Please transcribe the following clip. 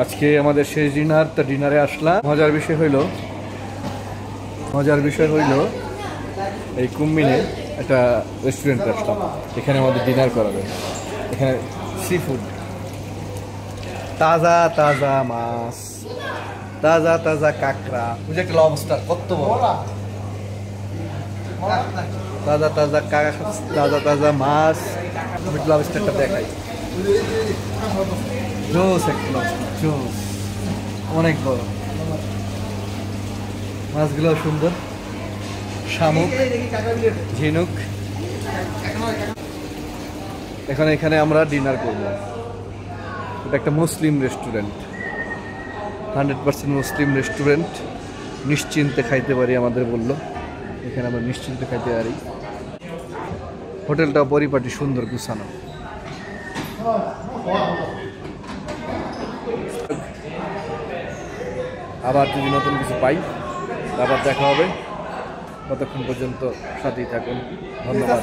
আজকে আমাদের শেষ ডিনার, তো ডিনারে আসলাম। মজার বিষয় হইল এই কুম্মিনে একটা রেস্টুরেন্টে আসলাম, এখানে আমাদের ডিনার করাবে। এখানে সি ফুড, তাজা তাজা মাছ, তাজা তাজা কাঁকড়া, বুঝে একটা লবস্টার কত বড়, তাজা তাজা তাজা তাজা মাছ। আমি লবস্টারটা দেখাই, জোস একটা লবস্টার, জোস, অনেক বড়। মাছগুলো সুন্দর, শামুক, ঝিনুক। এখন এখানে আমরা ডিনার করব। এটা একটা মুসলিম রেস্টুরেন্ট, 100% মুসলিম রেস্টুরেন্ট। নিশ্চিন্তে খাইতে পারি আমাদের বললো, এখানে আমরা নিশ্চিন্তে খাইতে পারি। হোটেলটা পরিপাটি, সুন্দর গুছানো। আবার যদি নতুন কিছু পাই আবার দেখা হবে। ততক্ষণ পর্যন্ত সাথেই থাকুন, ধন্যবাদ।